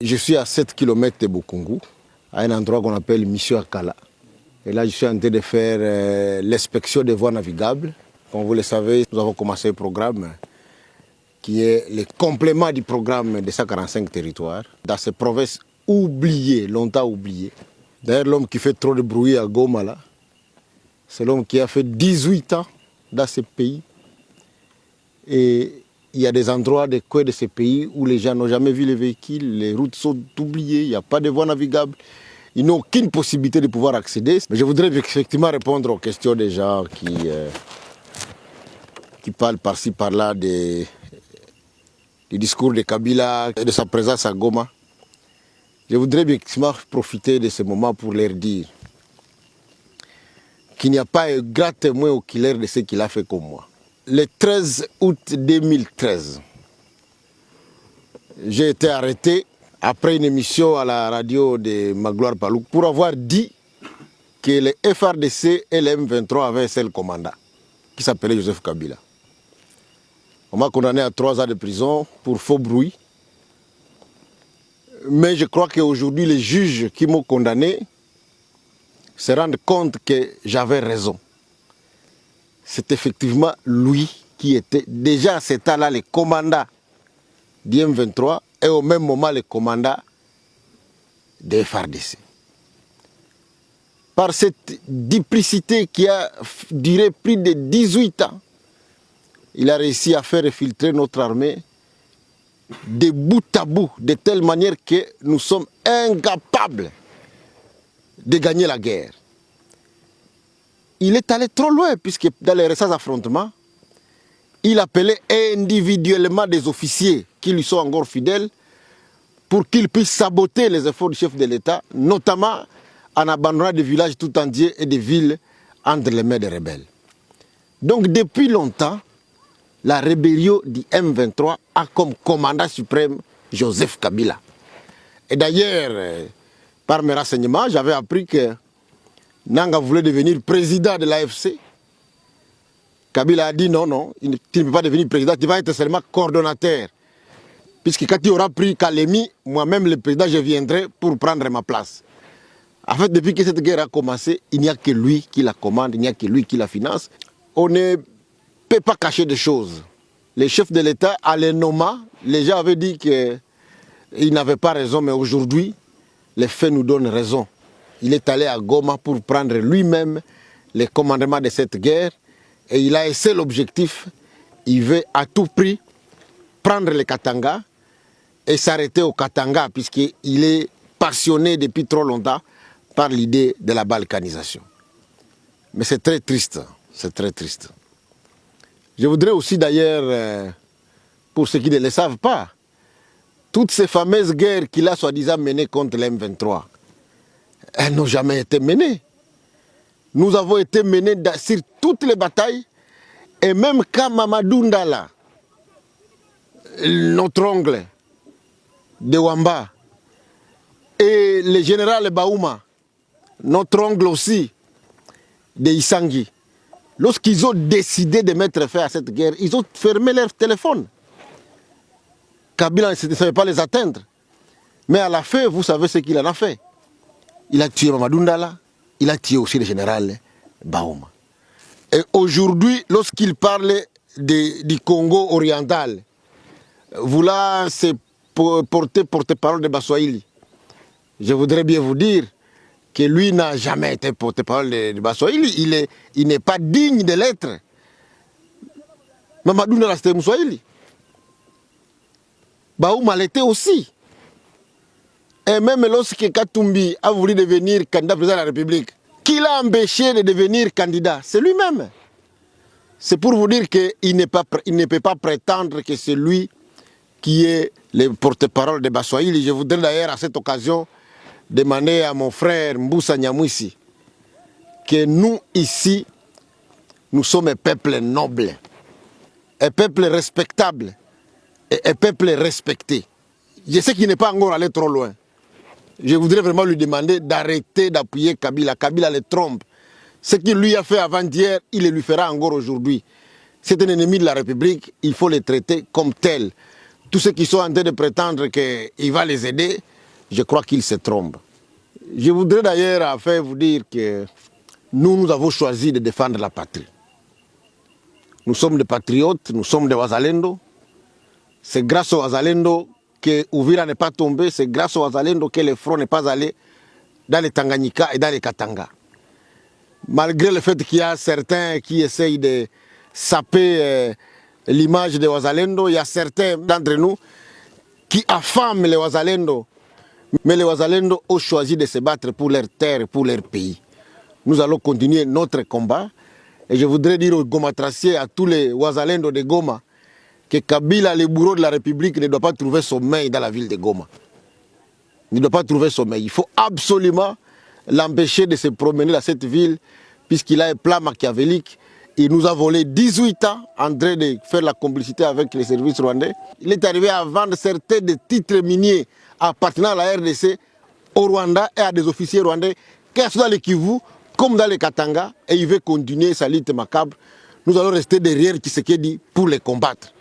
Je suis à 7 km de Bukungu, à un endroit qu'on appelle Mission Akala. Et là, je suis en train de faire l'inspection des voies navigables. Comme vous le savez, nous avons commencé un programme qui est le complément du programme des 145 territoires dans ces provinces oubliées, longtemps oubliées. D'ailleurs, l'homme qui fait trop de bruit à Goma, là, c'est l'homme qui a fait 18 ans dans ce pays. Et il y a des endroits des coins de ce pays où les gens n'ont jamais vu les véhicules, les routes sont oubliées, il n'y a pas de voies navigables. Ils n'ont aucune possibilité de pouvoir accéder. Mais je voudrais effectivement répondre aux questions des gens qui parlent par-ci, par-là du discours de Kabila et de sa présence à Goma. Je voudrais effectivement profiter de ce moment pour leur dire qu'il n'y a pas un grand témoin oculaire de ce qu'il a fait comme moi. Le 13 août 2013, j'ai été arrêté après une émission à la radio de Magloire Palouk pour avoir dit que le FRDC et le M23 avaient un seul commandant qui s'appelait Joseph Kabila. On m'a condamné à 3 ans de prison pour faux bruit. Mais je crois qu'aujourd'hui, les juges qui m'ont condamné se rendent compte que j'avais raison. C'est effectivement lui qui était déjà à cet temps-là le commandant du M23 et au même moment le commandant des FARDC. Par cette duplicité qui a duré plus de 18 ans, il a réussi à faire filtrer notre armée de bout à bout, de telle manière que nous sommes incapables de gagner la guerre. Il est allé trop loin, puisque dans les récents affrontements, il appelait individuellement des officiers qui lui sont encore fidèles pour qu'ils puissent saboter les efforts du chef de l'État, notamment en abandonnant des villages tout entiers et des villes entre les mains des rebelles. Donc depuis longtemps, la rébellion du M23 a comme commandant suprême Joseph Kabila. Et d'ailleurs, par mes renseignements, j'avais appris que Nanga voulait devenir président de l'AFC. Kabila a dit non, tu ne peux pas devenir président, tu vas être seulement coordonnateur. Puisque quand tu auras pris Kalemi, moi-même le président, je viendrai pour prendre ma place. En fait, depuis que cette guerre a commencé, il n'y a que lui qui la commande, il n'y a que lui qui la finance. On ne peut pas cacher des choses. Les chefs de l'État, à les nommer, les gens avaient dit qu'ils n'avaient pas raison, mais aujourd'hui, les faits nous donnent raison. Il est allé à Goma pour prendre lui-même le commandement de cette guerre et il a un seul objectif, il veut à tout prix prendre le Katanga et s'arrêter au Katanga puisqu'il est passionné depuis trop longtemps par l'idée de la balkanisation. Mais c'est très triste, c'est très triste. Je voudrais aussi d'ailleurs, pour ceux qui ne le savent pas, toutes ces fameuses guerres qu'il a soi-disant menées contre l'M23, elles n'ont jamais été menées. Nous avons été menés sur toutes les batailles. Et même quand Mamadou Ndala, notre oncle de Wamba, et le général Baouma, notre oncle aussi de Isangi, lorsqu'ils ont décidé de mettre fin à cette guerre, ils ont fermé leur téléphone. Kabila ne savait pas les atteindre. Mais à la fin, vous savez ce qu'il en a fait. Il a tué Mamadou Ndala, il a tué aussi le général Baouma. Et aujourd'hui, lorsqu'il parle du Congo oriental, vouloir se porte-parole de Baswahili, je voudrais bien vous dire que lui n'a jamais été porte-parole de Baswahili. Il n'est pas digne de l'être. Mamadou Ndala, c'était Mousswahili. Baouma l'était aussi. Et même lorsque Katumbi a voulu devenir candidat président de la République, qui l'a empêché de devenir candidat? C'est lui-même. C'est pour vous dire qu'il ne peut pas prétendre que c'est lui qui est le porte-parole de Baswahili. Je voudrais d'ailleurs à cette occasion demander à mon frère Mboussa Nyamwisi que nous ici, nous sommes un peuple noble, un peuple respectable et un peuple respecté. Je sais qu'il n'est pas encore allé trop loin. Je voudrais vraiment lui demander d'arrêter d'appuyer Kabila. Kabila le trompe. Ce qu'il lui a fait avant-hier, il le lui fera encore aujourd'hui. C'est un ennemi de la République, il faut le traiter comme tel. tous ceux qui sont en train de prétendre qu'il va les aider, je crois qu'ils se trompent. Je voudrais d'ailleurs enfin vous dire que nous avons choisi de défendre la patrie. Nous sommes des patriotes, nous sommes des Wazalendo. C'est grâce aux Wazalendo que Uvira n'est pas tombé, c'est grâce aux Wazalendo que le front n'est pas allé dans les Tanganyika et dans les Katanga. Malgré le fait qu'il y a certains qui essayent de saper l'image des Wazalendo, il y a certains d'entre nous qui affament les Wazalendo. Mais les Wazalendo ont choisi de se battre pour leur terre et pour leur pays. Nous allons continuer notre combat. Et je voudrais dire aux Gomatraciers, à tous les Wazalendo de Goma, que Kabila, le bourreau de la République, ne doit pas trouver sommeil dans la ville de Goma. Il ne doit pas trouver sommeil. Il faut absolument l'empêcher de se promener dans cette ville, puisqu'il a un plan machiavélique. Il nous a volé 18 ans en train de faire la complicité avec les services rwandais. Il est arrivé à vendre certains des titres miniers appartenant à la RDC au Rwanda et à des officiers rwandais, que ce soit dans le Kivu comme dans les Katanga, et il veut continuer sa lutte macabre. Nous allons rester derrière Tshisekedi pour les combattre.